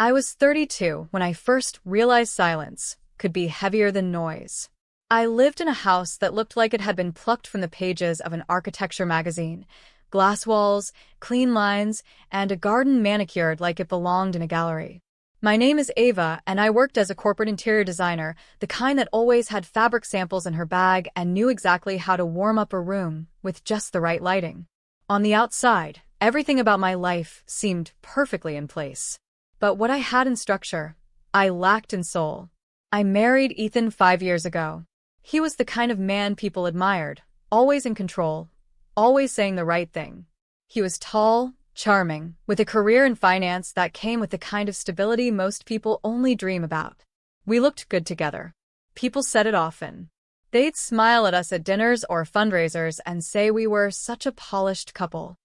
I was 32 when I first realized silence could be heavier than noise. I lived in a house that looked like it had been plucked from the pages of an architecture magazine. Glass walls, clean lines, and a garden manicured like it belonged in a gallery. My name is Ava, and I worked as a corporate interior designer, the kind that always had fabric samples in her bag and knew exactly how to warm up a room with just the right lighting. On the outside, everything about my life seemed perfectly in place. But what I had in structure, I lacked in soul. I married Ethan 5 years ago. He was the kind of man people admired, always in control, always saying the right thing. He was tall, charming, with a career in finance that came with the kind of stability most people only dream about. We looked good together. People said it often. They'd smile at us at dinners or fundraisers and say we were such a polished couple.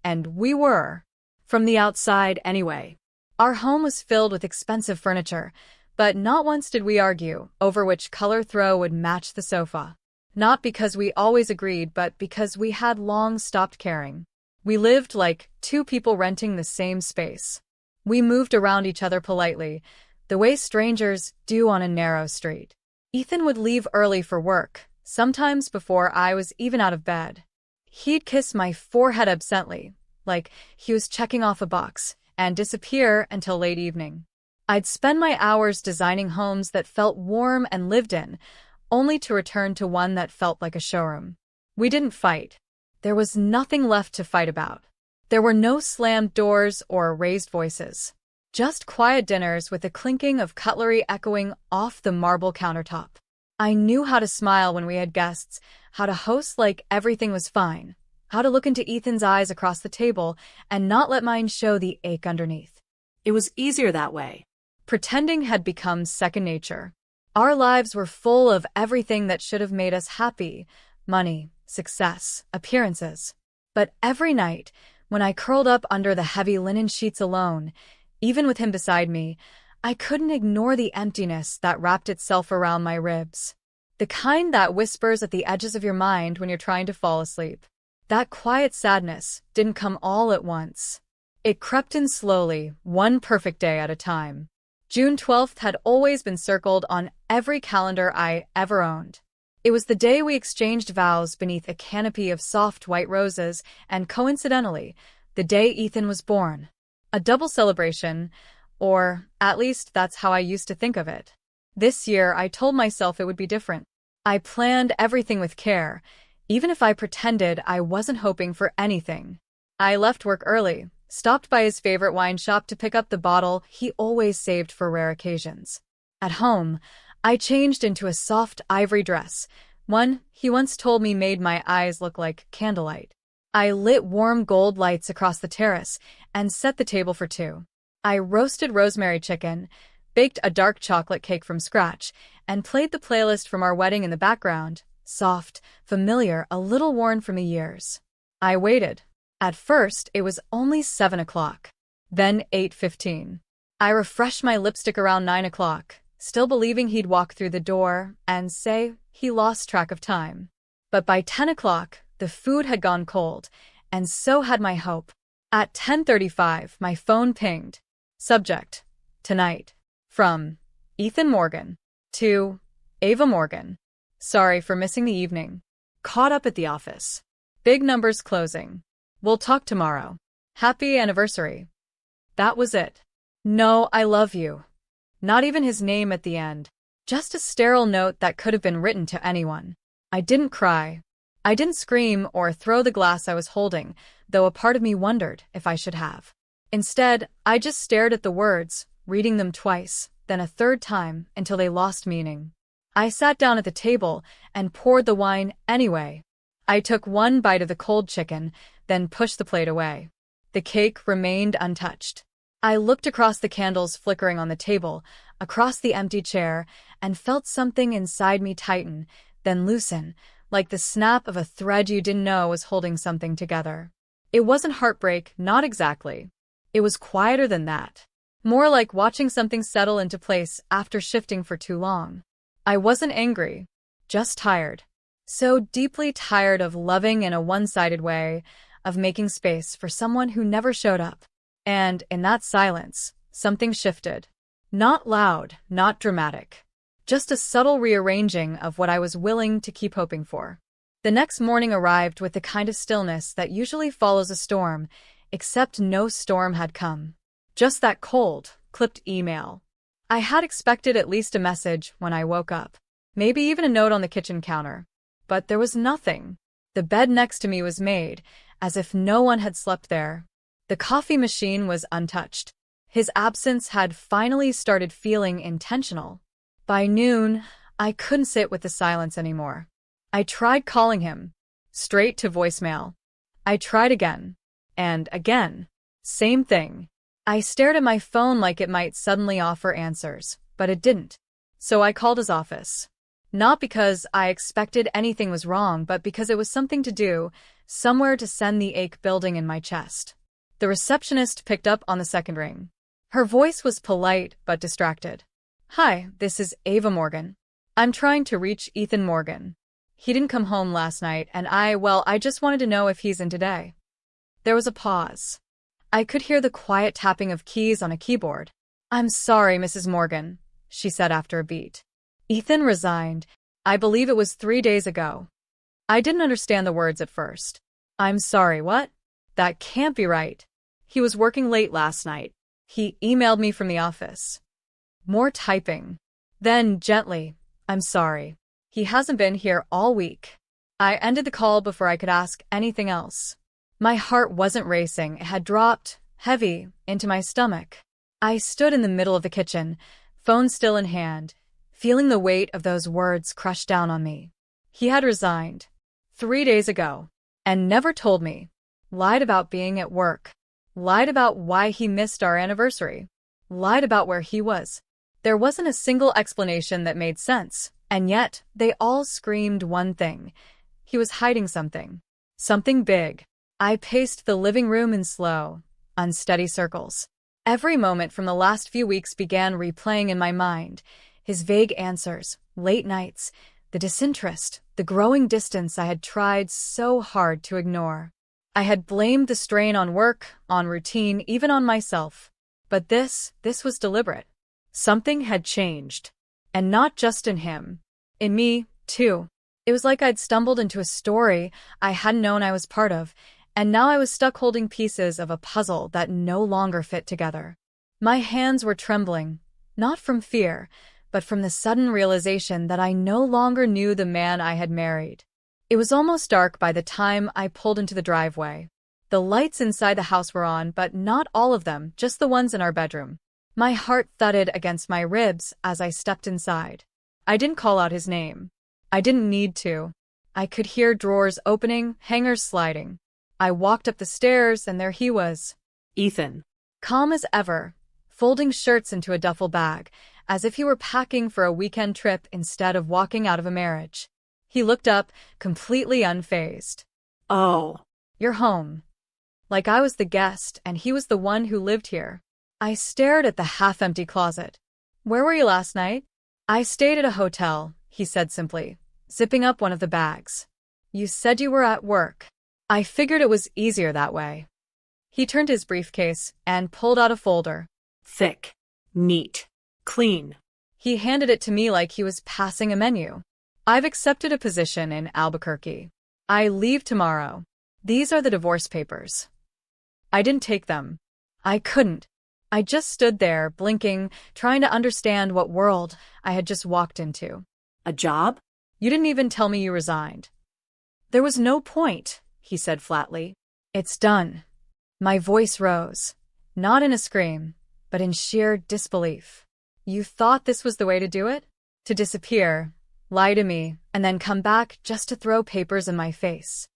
And we were. From the outside, anyway. Our home was filled with expensive furniture, but not once did we argue over which color throw would match the sofa. Not because we always agreed, but because we had long stopped caring. We lived like two people renting the same space. We moved around each other politely, the way strangers do on a narrow street. Ethan would leave early for work, sometimes before I was even out of bed. He'd kiss my forehead absently, like he was checking off a box, and disappear until late evening. I'd spend my hours designing homes that felt warm and lived in, only to return to one that felt like a showroom. We didn't fight. There was nothing left to fight about. There were no slammed doors or raised voices. Just quiet dinners with the clinking of cutlery echoing off the marble countertop. I knew how to smile when we had guests, how to host like everything was fine, how to look into Ethan's eyes across the table and not let mine show the ache underneath. It was easier that way. Pretending had become second nature. Our lives were full of everything that should have made us happy: money, success, appearances. But every night, when I curled up under the heavy linen sheets alone, even with him beside me, I couldn't ignore the emptiness that wrapped itself around my ribs. The kind that whispers at the edges of your mind when you're trying to fall asleep. That quiet sadness didn't come all at once. It crept in slowly, one perfect day at a time. June 12th had always been circled on every calendar I ever owned. It was the day we exchanged vows beneath a canopy of soft white roses, and coincidentally, the day Ethan was born. A double celebration, or at least that's how I used to think of it. This year, I told myself it would be different. I planned everything with care, even if I pretended I wasn't hoping for anything. I left work early, stopped by his favorite wine shop to pick up the bottle he always saved for rare occasions. At home, I changed into a soft ivory dress, one he once told me made my eyes look like candlelight. I lit warm gold lights across the terrace and set the table for two. I roasted rosemary chicken, baked a dark chocolate cake from scratch, and played the playlist from our wedding in the background, soft, familiar, a little worn from the years. I waited. At first, it was only 7 o'clock. Then 8:15. I refreshed my lipstick around 9 o'clock, still believing he'd walk through the door and say he lost track of time. But by 10 o'clock, the food had gone cold, and so had my hope. At 10:35, my phone pinged. Subject: Tonight. From Ethan Morgan. To Ava Morgan. Sorry for missing the evening. Caught up at the office. Big numbers closing. We'll talk tomorrow. Happy anniversary. That was it. No, I love you. Not even his name at the end. Just a sterile note that could have been written to anyone. I didn't cry. I didn't scream or throw the glass I was holding, though a part of me wondered if I should have. Instead, I just stared at the words, reading them twice, then a third time, until they lost meaning. I sat down at the table and poured the wine anyway. I took one bite of the cold chicken, then pushed the plate away. The cake remained untouched. I looked across the candles flickering on the table, across the empty chair, and felt something inside me tighten, then loosen, like the snap of a thread you didn't know was holding something together. It wasn't heartbreak, not exactly. It was quieter than that. More like watching something settle into place after shifting for too long. I wasn't angry, just tired. So deeply tired of loving in a one-sided way, of making space for someone who never showed up. And in that silence, something shifted. Not loud, not dramatic. Just a subtle rearranging of what I was willing to keep hoping for. The next morning arrived with the kind of stillness that usually follows a storm, except no storm had come. Just that cold, clipped email. I had expected at least a message when I woke up. Maybe even a note on the kitchen counter. But there was nothing. The bed next to me was made, as if no one had slept there. The coffee machine was untouched. His absence had finally started feeling intentional. By noon, I couldn't sit with the silence anymore. I tried calling him. Straight to voicemail. I tried again. And again. Same thing. I stared at my phone like it might suddenly offer answers, but it didn't. So I called his office. Not because I expected anything was wrong, but because it was something to do, somewhere to send the ache building in my chest. The receptionist picked up on the second ring. Her voice was polite but distracted. "Hi, this is Ava Morgan. I'm trying to reach Ethan Morgan. He didn't come home last night, and I just wanted to know if he's in today." There was a pause. I could hear the quiet tapping of keys on a keyboard. "I'm sorry, Mrs. Morgan," she said after a beat. "Ethan resigned. I believe it was 3 days ago." I didn't understand the words at first. "I'm sorry, what? That can't be right. He was working late last night. He emailed me from the office." More typing. Then, gently, "I'm sorry. He hasn't been here all week." I ended the call before I could ask anything else. My heart wasn't racing, it had dropped, heavy, into my stomach. I stood in the middle of the kitchen, phone still in hand, feeling the weight of those words crush down on me. He had resigned. 3 days ago. And never told me. Lied about being at work. Lied about why he missed our anniversary. Lied about where he was. There wasn't a single explanation that made sense, and yet they all screamed one thing. He was hiding something. Something big. I paced the living room in slow, unsteady circles. Every moment from the last few weeks began replaying in my mind. His vague answers, late nights, the disinterest, the growing distance I had tried so hard to ignore. I had blamed the strain on work, on routine, even on myself. But this was deliberate. Something had changed. And not just in him. In me, too. It was like I'd stumbled into a story I hadn't known I was part of, and now I was stuck holding pieces of a puzzle that no longer fit together. My hands were trembling, not from fear, but from the sudden realization that I no longer knew the man I had married. It was almost dark by the time I pulled into the driveway. The lights inside the house were on, but not all of them, just the ones in our bedroom. My heart thudded against my ribs as I stepped inside. I didn't call out his name. I didn't need to. I could hear drawers opening, hangers sliding. I walked up the stairs, and there he was. Ethan. Calm as ever, folding shirts into a duffel bag, as if he were packing for a weekend trip instead of walking out of a marriage. He looked up, completely unfazed. "Oh. You're home." Like I was the guest, and he was the one who lived here. I stared at the half-empty closet. "Where were you last night?" "I stayed at a hotel," he said simply, zipping up one of the bags. "You said you were at work." I figured it was easier that way. He turned his briefcase and pulled out a folder. Thick, neat, clean. He handed it to me like he was passing a menu. "I've accepted a position in Albuquerque. I leave tomorrow. These are the divorce papers." I didn't take them. I couldn't. I just stood there, blinking, trying to understand what world I had just walked into. "A job? You didn't even tell me you resigned." "There was no point," he said flatly. "It's done." My voice rose, not in a scream, but in sheer disbelief. "You thought this was the way to do it? To disappear, lie to me, and then come back just to throw papers in my face?"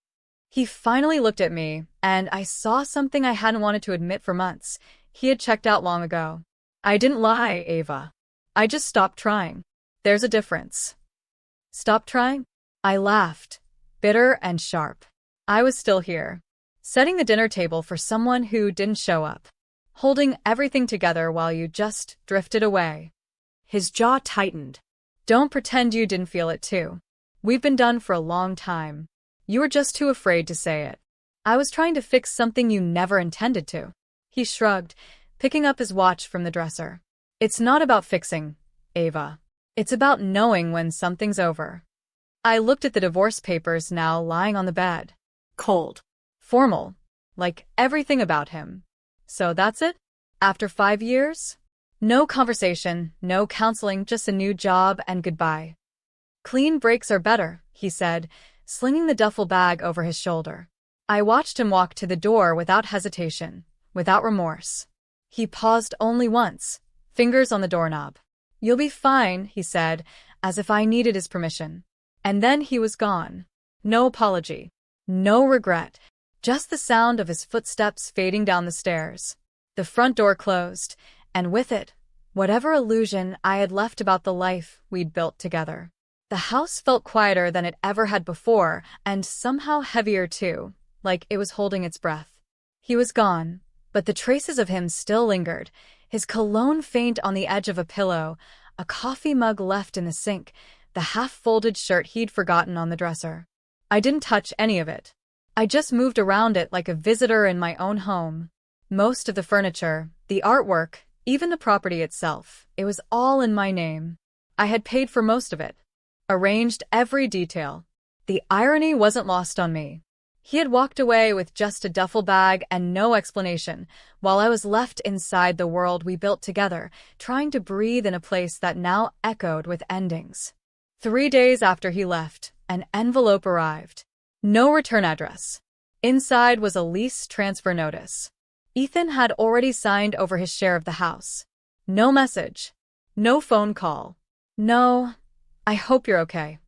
He finally looked at me, and I saw something I hadn't wanted to admit for months. He had checked out long ago. "I didn't lie, Ava. I just stopped trying. There's a difference." "Stop trying?" I laughed, bitter and sharp. I was still here, setting the dinner table for someone who didn't show up, holding everything together while you just drifted away. His jaw tightened. "Don't pretend you didn't feel it too. We've been done for a long time. You were just too afraid to say it. I was trying to fix something you never intended to." He shrugged, picking up his watch from the dresser. It's not about fixing, Ava. It's about knowing when something's over. I looked at the divorce papers now lying on the bed. Cold. Formal. Like everything about him. So that's it? After 5 years? No conversation, no counseling, just a new job and goodbye. Clean breaks are better, he said, slinging the duffel bag over his shoulder. I watched him walk to the door without hesitation, without remorse. He paused only once, fingers on the doorknob. You'll be fine, he said, as if I needed his permission. And then he was gone. No apology. No regret. Just the sound of his footsteps fading down the stairs. The front door closed, and with it, whatever illusion I had left about the life we'd built together. The house felt quieter than it ever had before, and somehow heavier too, like it was holding its breath. He was gone, but the traces of him still lingered, his cologne faint on the edge of a pillow, a coffee mug left in the sink, the half-folded shirt he'd forgotten on the dresser. I didn't touch any of it. I just moved around it like a visitor in my own home. Most of the furniture, the artwork, even the property itself, it was all in my name. I had paid for most of it. Arranged every detail. The irony wasn't lost on me. He had walked away with just a duffel bag and no explanation, while I was left inside the world we built together, trying to breathe in a place that now echoed with endings. 3 days after he left, an envelope arrived. No return address. Inside was a lease transfer notice. Ethan had already signed over his share of the house. No message. No phone call. No, I hope you're okay.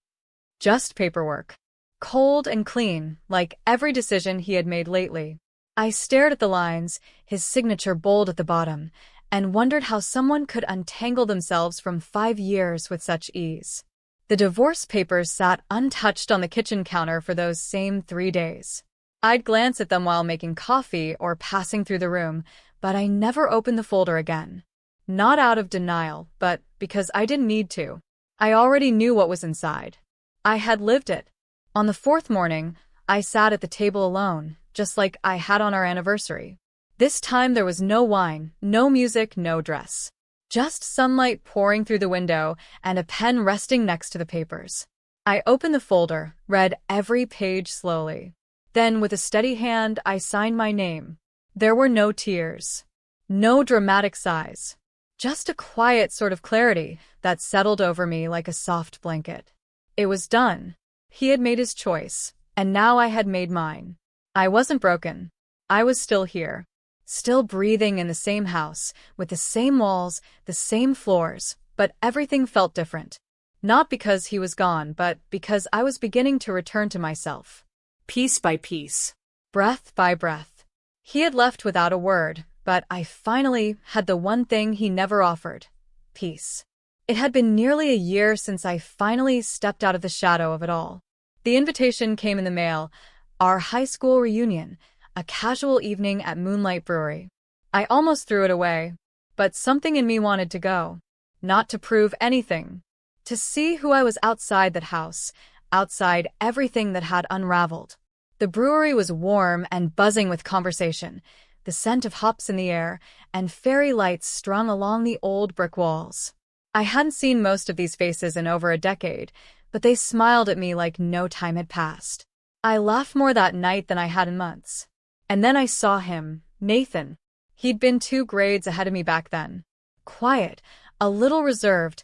Just paperwork. Cold and clean, like every decision he had made lately. I stared at the lines, his signature bold at the bottom, and wondered how someone could untangle themselves from 5 years with such ease. The divorce papers sat untouched on the kitchen counter for those same 3 days. I'd glance at them while making coffee or passing through the room, but I never opened the folder again. Not out of denial, but because I didn't need to. I already knew what was inside. I had lived it. On the 4th morning, I sat at the table alone, just like I had on our anniversary. This time there was no wine, no music, no dress. Just sunlight pouring through the window and a pen resting next to the papers. I opened the folder, read every page slowly. Then, with a steady hand, I signed my name. There were no tears. No dramatic sighs. Just a quiet sort of clarity that settled over me like a soft blanket. It was done. He had made his choice, and now I had made mine. I wasn't broken. I was still here. Still breathing in the same house, with the same walls, the same floors, but everything felt different. Not because he was gone, but because I was beginning to return to myself. Piece by piece. Breath by breath. He had left without a word, but I finally had the one thing he never offered: peace. It had been nearly a year since I finally stepped out of the shadow of it all. The invitation came in the mail, our high school reunion, a casual evening at Moonlight Brewery. I almost threw it away, but something in me wanted to go. Not to prove anything. To see who I was outside that house, outside everything that had unraveled. The brewery was warm and buzzing with conversation, the scent of hops in the air, and fairy lights strung along the old brick walls. I hadn't seen most of these faces in over a decade, but they smiled at me like no time had passed. I laughed more that night than I had in months. And then I saw him, Nathan. He'd been 2 grades ahead of me back then. Quiet, a little reserved,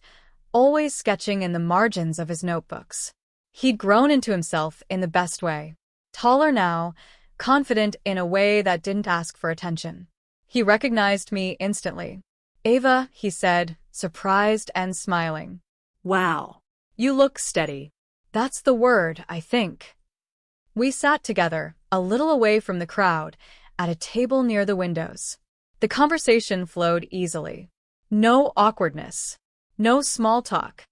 always sketching in the margins of his notebooks. He'd grown into himself in the best way. Taller now, confident in a way that didn't ask for attention. He recognized me instantly. "Ava," he said, surprised and smiling. Wow. "You look steady." That's the word, I think. We sat together, a little away from the crowd, at a table near the windows. The conversation flowed easily. No awkwardness. No small talk.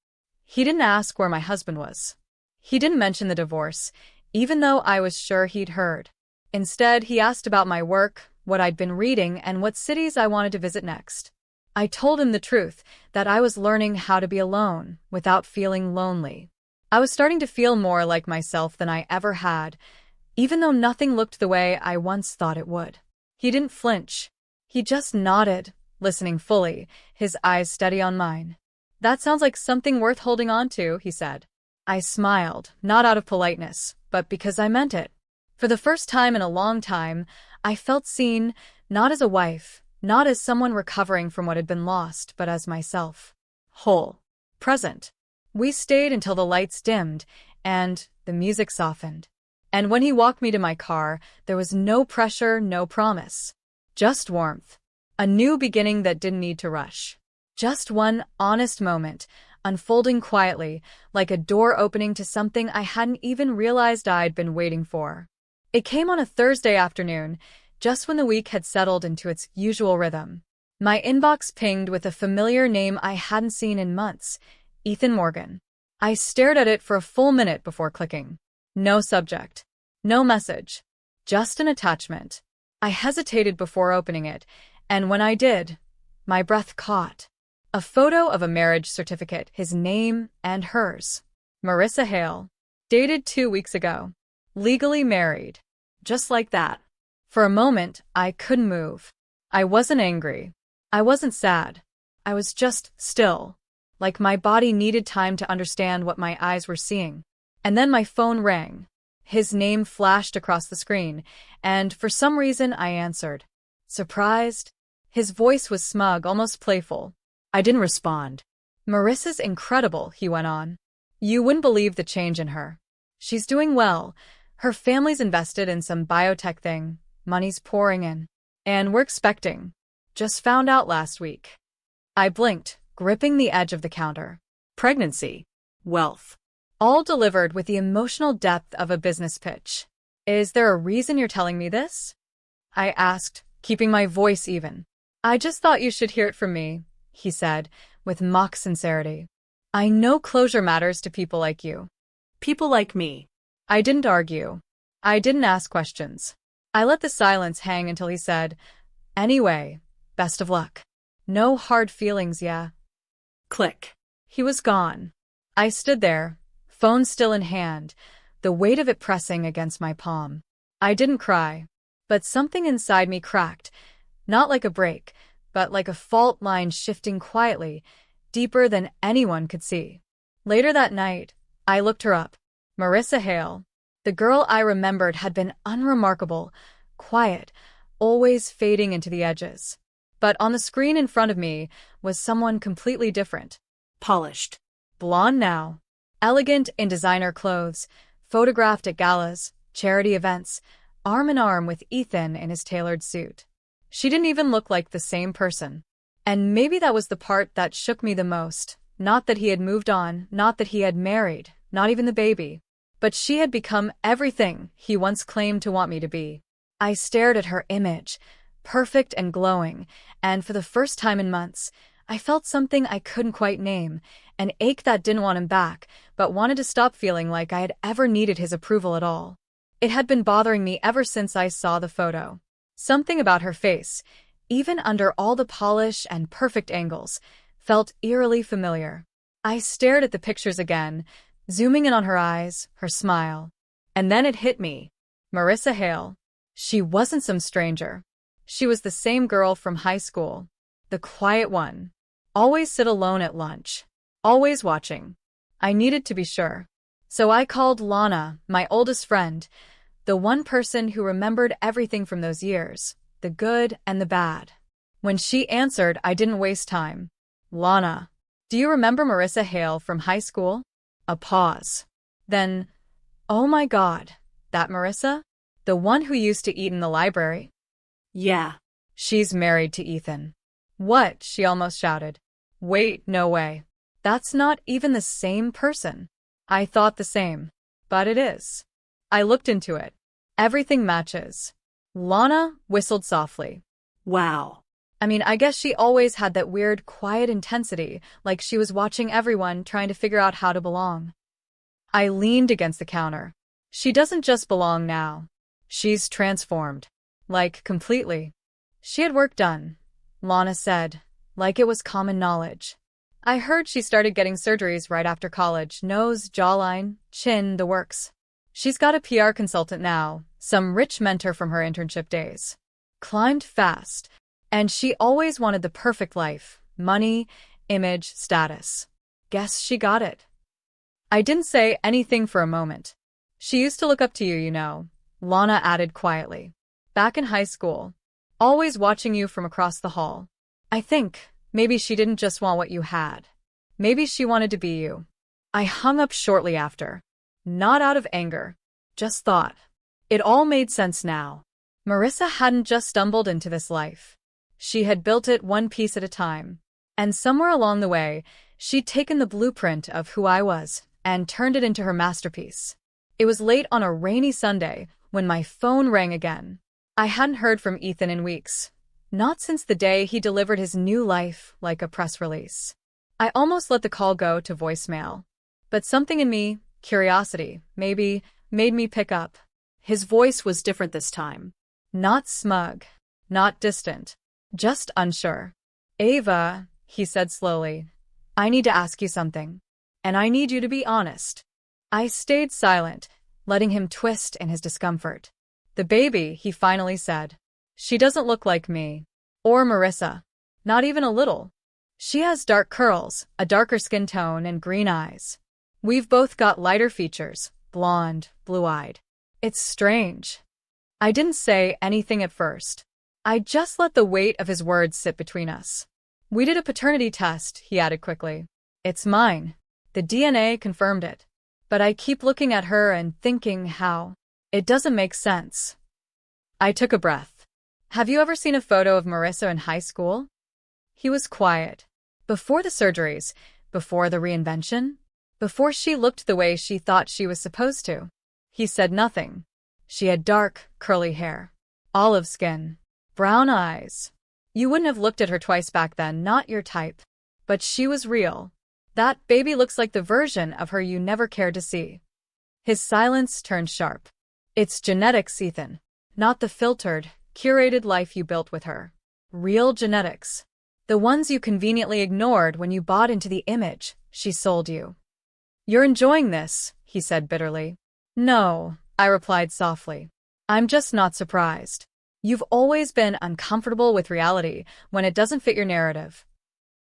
He didn't ask where my husband was. He didn't mention the divorce, even though I was sure he'd heard. Instead, he asked about my work, what I'd been reading, and what cities I wanted to visit next. I told him the truth, that I was learning how to be alone, without feeling lonely. I was starting to feel more like myself than I ever had, even though nothing looked the way I once thought it would. He didn't flinch. He just nodded, listening fully, his eyes steady on mine. That sounds like something worth holding on to, he said. I smiled, not out of politeness, but because I meant it. For the first time in a long time, I felt seen, not as a wife, not as someone recovering from what had been lost, but as myself. Whole. Present. We stayed until the lights dimmed, and the music softened. And when he walked me to my car, there was no pressure, no promise. Just warmth. A new beginning that didn't need to rush. Just one honest moment, unfolding quietly, like a door opening to something I hadn't even realized I'd been waiting for. It came on a Thursday afternoon, just when the week had settled into its usual rhythm. My inbox pinged with a familiar name I hadn't seen in months, Ethan Morgan. I stared at it for a full minute before clicking. No subject. No message. Just an attachment. I hesitated before opening it, and when I did, my breath caught. A photo of a marriage certificate, his name and hers. Marissa Hale. Dated 2 weeks ago. Legally married. Just like that. For a moment, I couldn't move. I wasn't angry. I wasn't sad. I was just still. Like my body needed time to understand what my eyes were seeing. And then my phone rang. His name flashed across the screen, and for some reason I answered. Surprised? His voice was smug, almost playful. I didn't respond. Marissa's incredible, he went on. You wouldn't believe the change in her. She's doing well. Her family's invested in some biotech thing. Money's pouring in. And we're expecting. Just found out last week. I blinked, gripping the edge of the counter. Pregnancy. Wealth. All delivered with the emotional depth of a business pitch. Is there a reason you're telling me this? I asked, keeping my voice even. I just thought you should hear it from me, he said, with mock sincerity. I know closure matters to people like you. People like me. I didn't argue. I didn't ask questions. I let the silence hang until he said, Anyway, best of luck. No hard feelings, yeah. Click. He was gone. I stood there, phone still in hand, the weight of it pressing against my palm. I didn't cry, but something inside me cracked, not like a break, but like a fault line shifting quietly, deeper than anyone could see. Later that night, I looked her up. Marissa Hale. The girl I remembered had been unremarkable, quiet, always fading into the edges. But on the screen in front of me was someone completely different. Polished. Blonde now. Elegant in designer clothes, photographed at galas, charity events, arm in arm with Ethan in his tailored suit. She didn't even look like the same person. And maybe that was the part that shook me the most. Not that he had moved on, not that he had married, not even the baby. But she had become everything he once claimed to want me to be. I stared at her image, perfect and glowing, and for the first time in months, I felt something I couldn't quite name, an ache that didn't want him back, but wanted to stop feeling like I had ever needed his approval at all. It had been bothering me ever since I saw the photo. Something about her face, even under all the polish and perfect angles, felt eerily familiar. I stared at the pictures again, zooming in on her eyes, her smile. And then it hit me. Marissa Hale. She wasn't some stranger. She was the same girl from high school. The quiet one. Always sit alone at lunch. Always watching. I needed to be sure. So I called Lana, my oldest friend, the one person who remembered everything from those years, the good and the bad. When she answered, I didn't waste time. Lana, do you remember Marissa Hale from high school? A pause. Then, oh my God, that Marissa? The one who used to eat in the library? Yeah. She's married to Ethan. What? She almost shouted. Wait, no way. That's not even the same person. I thought the same. But it is. I looked into it. Everything matches. Lana whistled softly. Wow. I mean, I guess she always had that weird, quiet intensity, like she was watching everyone trying to figure out how to belong. I leaned against the counter. She doesn't just belong now. She's transformed. Like, completely. She had work done, Lana said, like it was common knowledge. I heard she started getting surgeries right after college, nose, jawline, chin, the works. She's got a PR consultant now, some rich mentor from her internship days. Climbed fast. And she always wanted the perfect life, money, image, status. Guess she got it. I didn't say anything for a moment. She used to look up to you, you know, Lana added quietly. Back in high school. Always watching you from across the hall. I think maybe she didn't just want what you had. Maybe she wanted to be you. I hung up shortly after. Not out of anger. Just thought. It all made sense now. Marissa hadn't just stumbled into this life. She had built it one piece at a time. And somewhere along the way, she'd taken the blueprint of who I was and turned it into her masterpiece. It was late on a rainy Sunday when my phone rang again. I hadn't heard from Ethan in weeks. Not since the day he delivered his new life like a press release. I almost let the call go to voicemail. But something in me, curiosity, maybe, made me pick up. His voice was different this time. Not smug. Not distant. Just unsure. Ava, he said slowly, I need to ask you something. And I need you to be honest. I stayed silent, letting him twist in his discomfort. The baby, he finally said. She doesn't look like me. Or Marissa. Not even a little. She has dark curls, a darker skin tone, and green eyes. We've both got lighter features, blonde, blue-eyed. It's strange. I didn't say anything at first. I just let the weight of his words sit between us. We did a paternity test, he added quickly. It's mine. The DNA confirmed it. But I keep looking at her and thinking how. It doesn't make sense. I took a breath. Have you ever seen a photo of Marissa in high school? He was quiet. Before the surgeries, before the reinvention, before she looked the way she thought she was supposed to. He said nothing. She had dark, curly hair, olive skin, brown eyes. You wouldn't have looked at her twice back then, not your type. But she was real. That baby looks like the version of her you never cared to see. His silence turned sharp. It's genetics, Ethan. Not the filtered, curated life you built with her. Real genetics. The ones you conveniently ignored when you bought into the image she sold you. You're enjoying this, he said bitterly. No, I replied softly. I'm just not surprised. You've always been uncomfortable with reality when it doesn't fit your narrative.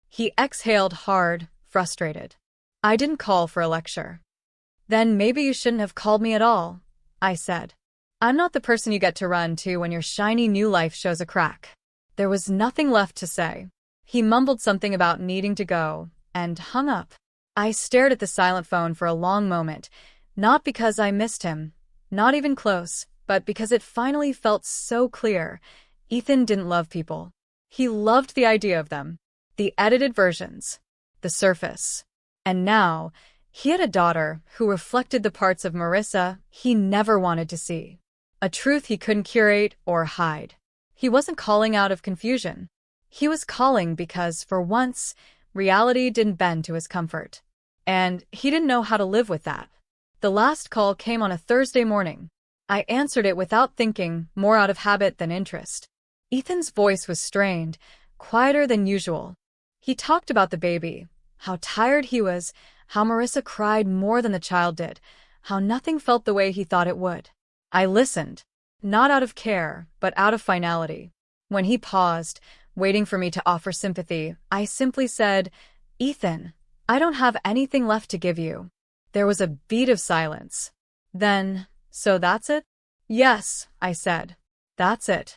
He exhaled hard, frustrated. I didn't call for a lecture. Then maybe you shouldn't have called me at all, I said. I'm not the person you get to run to when your shiny new life shows a crack. There was nothing left to say. He mumbled something about needing to go, and hung up. I stared at the silent phone for a long moment, not because I missed him, not even close, but because it finally felt so clear. Ethan didn't love people. He loved the idea of them. The edited versions. The surface. And now, he had a daughter who reflected the parts of Marissa he never wanted to see. A truth he couldn't curate or hide. He wasn't calling out of confusion. He was calling because, for once, reality didn't bend to his comfort. And he didn't know how to live with that. The last call came on a Thursday morning. I answered it without thinking, more out of habit than interest. Ethan's voice was strained, quieter than usual. He talked about the baby, how tired he was, how Marissa cried more than the child did, how nothing felt the way he thought it would. I listened, not out of care, but out of finality. When he paused, waiting for me to offer sympathy, I simply said, Ethan, I don't have anything left to give you. There was a beat of silence. Then, so that's it? Yes, I said. That's it.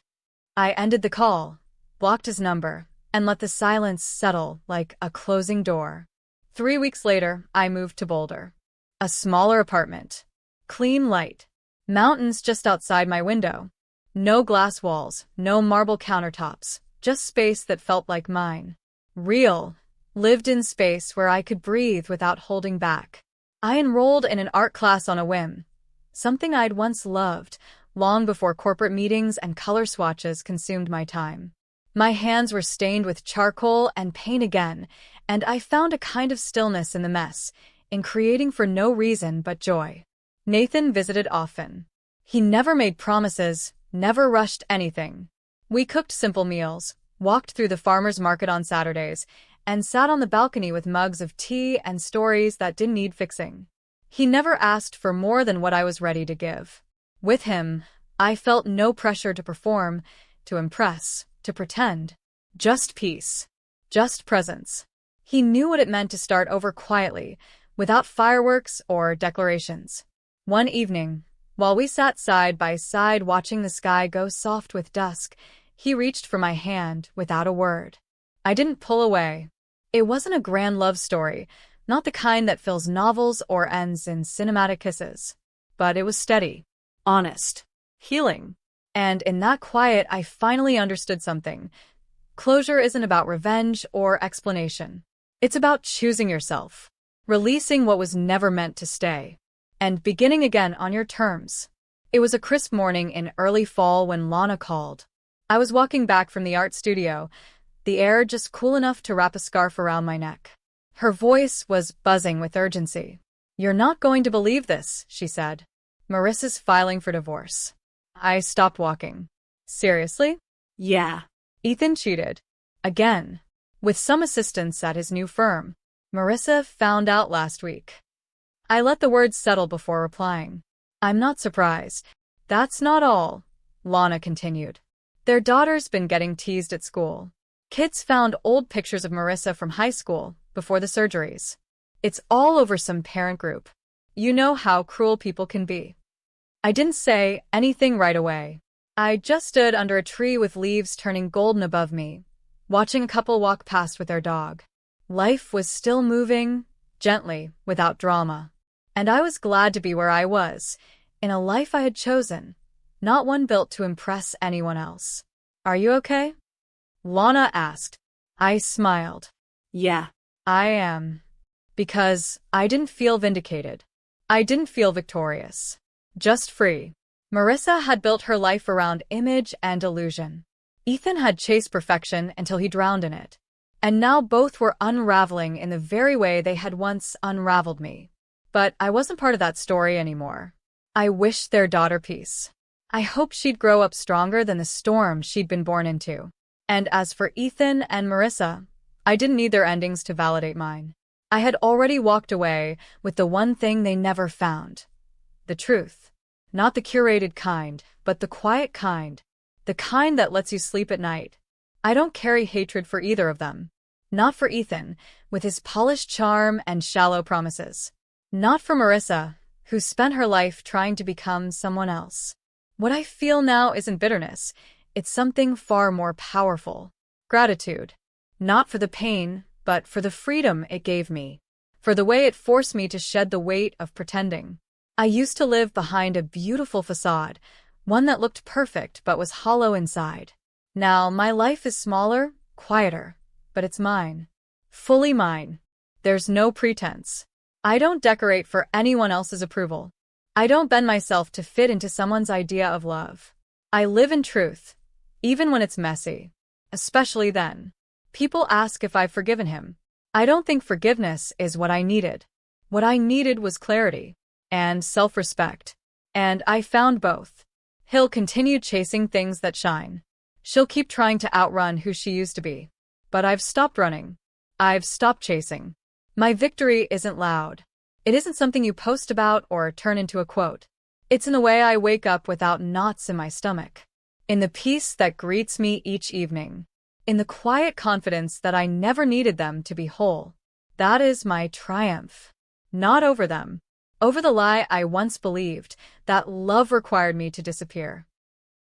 I ended the call, blocked his number, and let the silence settle like a closing door. 3 weeks later, I moved to Boulder. A smaller apartment. Clean light. Mountains just outside my window. No glass walls, no marble countertops, just space that felt like mine. Real, lived-in space where I could breathe without holding back. I enrolled in an art class on a whim, something I'd once loved, long before corporate meetings and color swatches consumed my time. My hands were stained with charcoal and paint again, and I found a kind of stillness in the mess, in creating for no reason but joy. Nathan visited often. He never made promises, never rushed anything. We cooked simple meals, walked through the farmer's market on Saturdays, and sat on the balcony with mugs of tea and stories that didn't need fixing. He never asked for more than what I was ready to give. With him, I felt no pressure to perform, to impress, to pretend. Just peace. Just presence. He knew what it meant to start over quietly, without fireworks or declarations. One evening, while we sat side by side watching the sky go soft with dusk, he reached for my hand without a word. I didn't pull away. It wasn't a grand love story, not the kind that fills novels or ends in cinematic kisses. But it was steady, honest, healing. And in that quiet, I finally understood something. Closure isn't about revenge or explanation. It's about choosing yourself, releasing what was never meant to stay, and beginning again on your terms. It was a crisp morning in early fall when Lana called. I was walking back from the art studio, the air just cool enough to wrap a scarf around my neck. Her voice was buzzing with urgency. "You're not going to believe this," she said. "Marissa's filing for divorce." I stopped walking. "Seriously?" Yeah. Ethan cheated. Again. With some assistance at his new firm. Marissa found out last week. I let the words settle before replying. "I'm not surprised. That's not all," Lana continued. "Their daughter's been getting teased at school. Kids found old pictures of Marissa from high school, before the surgeries. It's all over some parent group. You know how cruel people can be." I didn't say anything right away. I just stood under a tree with leaves turning golden above me, watching a couple walk past with their dog. Life was still moving, gently, without drama. And I was glad to be where I was, in a life I had chosen, not one built to impress anyone else. "Are you okay?" Lana asked. I smiled. Yeah. "I am." Because I didn't feel vindicated. I didn't feel victorious. Just free. Marissa had built her life around image and illusion. Ethan had chased perfection until he drowned in it. And now both were unraveling in the very way they had once unraveled me. But I wasn't part of that story anymore. I wished their daughter peace. I hoped she'd grow up stronger than the storm she'd been born into. And as for Ethan and Marissa, I didn't need their endings to validate mine. I had already walked away with the one thing they never found. The truth. Not the curated kind, but the quiet kind. The kind that lets you sleep at night. I don't carry hatred for either of them. Not for Ethan, with his polished charm and shallow promises. Not for Marissa, who spent her life trying to become someone else. What I feel now isn't bitterness. It's something far more powerful. Gratitude. Not for the pain, but for the freedom it gave me. For the way it forced me to shed the weight of pretending. I used to live behind a beautiful facade, one that looked perfect but was hollow inside. Now my life is smaller, quieter, but it's mine. Fully mine. There's no pretense. I don't decorate for anyone else's approval. I don't bend myself to fit into someone's idea of love. I live in truth, even when it's messy. Especially then. People ask if I've forgiven him. I don't think forgiveness is what I needed. What I needed was clarity. And self-respect. And I found both. He'll continue chasing things that shine. She'll keep trying to outrun who she used to be. But I've stopped running. I've stopped chasing. My victory isn't loud. It isn't something you post about or turn into a quote. It's in the way I wake up without knots in my stomach. In the peace that greets me each evening. In the quiet confidence that I never needed them to be whole. That is my triumph. Not over them. Over the lie I once believed, that love required me to disappear.